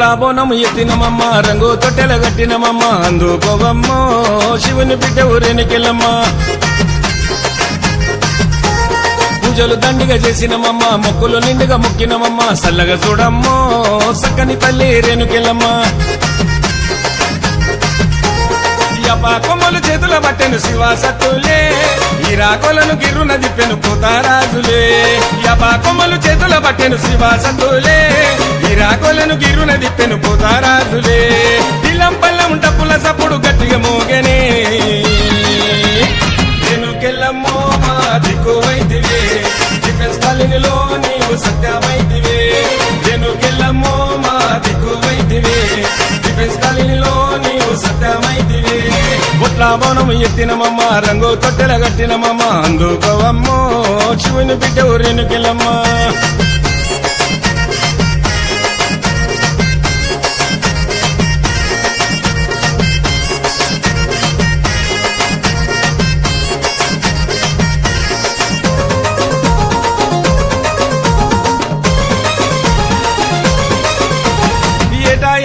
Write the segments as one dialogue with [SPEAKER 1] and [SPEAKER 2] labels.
[SPEAKER 1] బొట్లా బోనము ఎత్తినమమ్మ రంగు తొట్టెల గట్టినమమ్మ అందుకోవమ్మో శివుని బిడ్డ ఊరేనికెళ్ళమ్మ పూజలు దండిగా చేసినమమ్మ మొక్కులు నిండుగా మొక్కినమమ్మ సల్లగా చూడమ్మో సక్కని తల్లి రేణుకెళ్ళమ్మ కొమ్మలు చేతుల పట్టెను శివ సత్తులే ఈ రాకోలను గిర్రున దిప్పెను పోతారాజులే కొమ్మలు చేతుల పట్టెను శివ సత్తులే ఈ రాకోలను గిర్రున దిప్పెను పోతారాజులే ఇల్లం పల్లం డప్పుల సప్పుడు గట్టిగా మోగనే కెళ్ళమ్మో మా దిక్కు వైద్యవే డిఫెన్స్ కాలనీలో నీవు సత్యమైతివే కెళ్ళమ్మో మా దిక్కు వైద్యవే డిఫెన్స్ కాలనీలో నీవు సత్యమైతివే బొట్లా బోనం ఎత్తినమమ్మ రంగు తొట్టెల గట్టినమమ్మ అందుకోవమ్మో శివుని బిడ్డ ఊరేనుకెళ్ళమ్మ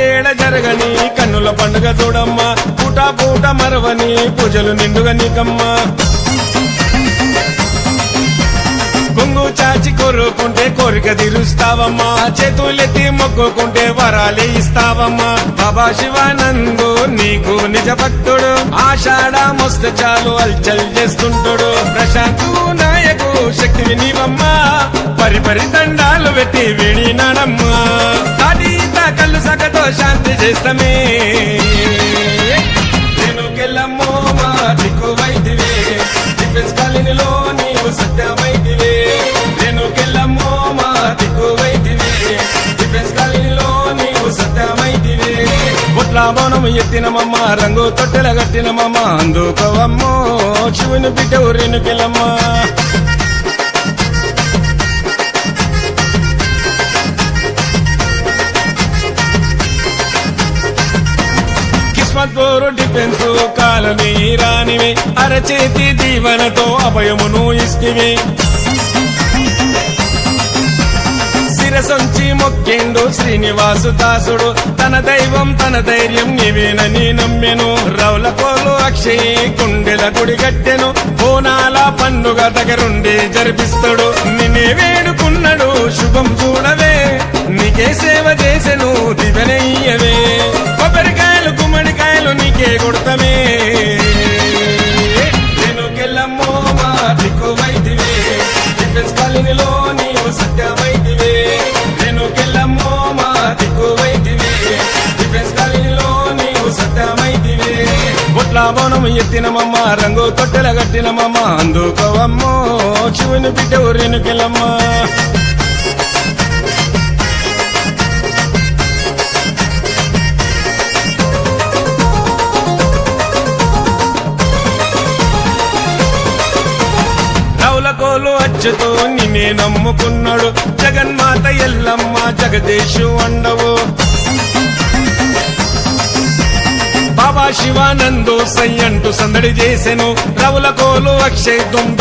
[SPEAKER 1] ఏడ జరగని కన్నుల పండుగ చూడమ్మా పూట పూట మరవని పూజలు నిండుగా నీకమ్మా కొంగు చాచి కోరుకుంటే కోరిక తీరుస్తావమ్మా చేతులెత్తి మొక్కుకుంటే వరాలే ఇస్తావమ్మా బాబా శివానందు నీకు నిజ భక్తుడు ఆషాఢ మస్తు చాలు అల్చల్ చేస్తుంటాడు ప్రశాంతు నాయకు శక్తివి నీవమ్మా పరిపరి దండాలు పెట్టి విడినాడమ్మా కళ్ళు సగతో శాంతి చేస్తమే కెళ్ళమ్మో మా దిక్కు వైద్యవే డిఫెన్స్ కాలనీలో నీవు సత్యమైతివే కెళ్ళమ్మో మా దిక్కు వైద్యవే డిఫెన్స్ కాలనీలో నీవు సత్యమైతివే బొట్లా బోనం ఎత్తినమమ్మ రంగు తొట్టెల గట్టినమమ్మ అందుకోవమ్మో శివుని బిడ్డ ఊరేనుకెళ్ళమ్మ కిస్మత్పూరు డిఫెన్స్ కాలనీ రానివే అరచేతి దీవెనతో అభయమును ఇస్తివే శిరసొంచి మొక్కిండు శ్రీనివాసు దాసుడు తన దైవం తన ధైర్యం నీవేనని నమ్మెను రౌలకోలు అక్షయ్ గుండెల గుడి గట్టెను బోనాల పండుగ దగ్గరుండి జరిపిస్తాడు నిన్నే వేడుకున్నాడు శుభం చూడవే నీకే సేవ చేసెను దివెనయ్యవే కొబ్బరికాయలు గుమ్మడికాయలు నీకే కొడతమే కెళ్ళమ్మో మా దిక్కు వైద్యవే డిఫెన్స్ కాలనీలో నీవు సత్యమైతివే కెళ్ళమ్మో మా దిక్కు వైద్యవే డిఫెన్స్ కాలనీలో నీవు సత్యమైతివే బొట్లా బోనం ఎత్తినమమ్మ రంగు తొట్టెల గట్టినమమ్మ అందుకోవమ్మో శివుని బిడ్డ ఊరేనుకెళ్ళమ్మ కోలు అచ్చుతో నిన్నే నమ్ముకున్నాడు జగన్మాత ఎల్లమ్మ జగదేశు అండవు బాబా శివానందు సై అంటూ సందడి చేసెను రవుల కోలు అక్షయ్ దుండ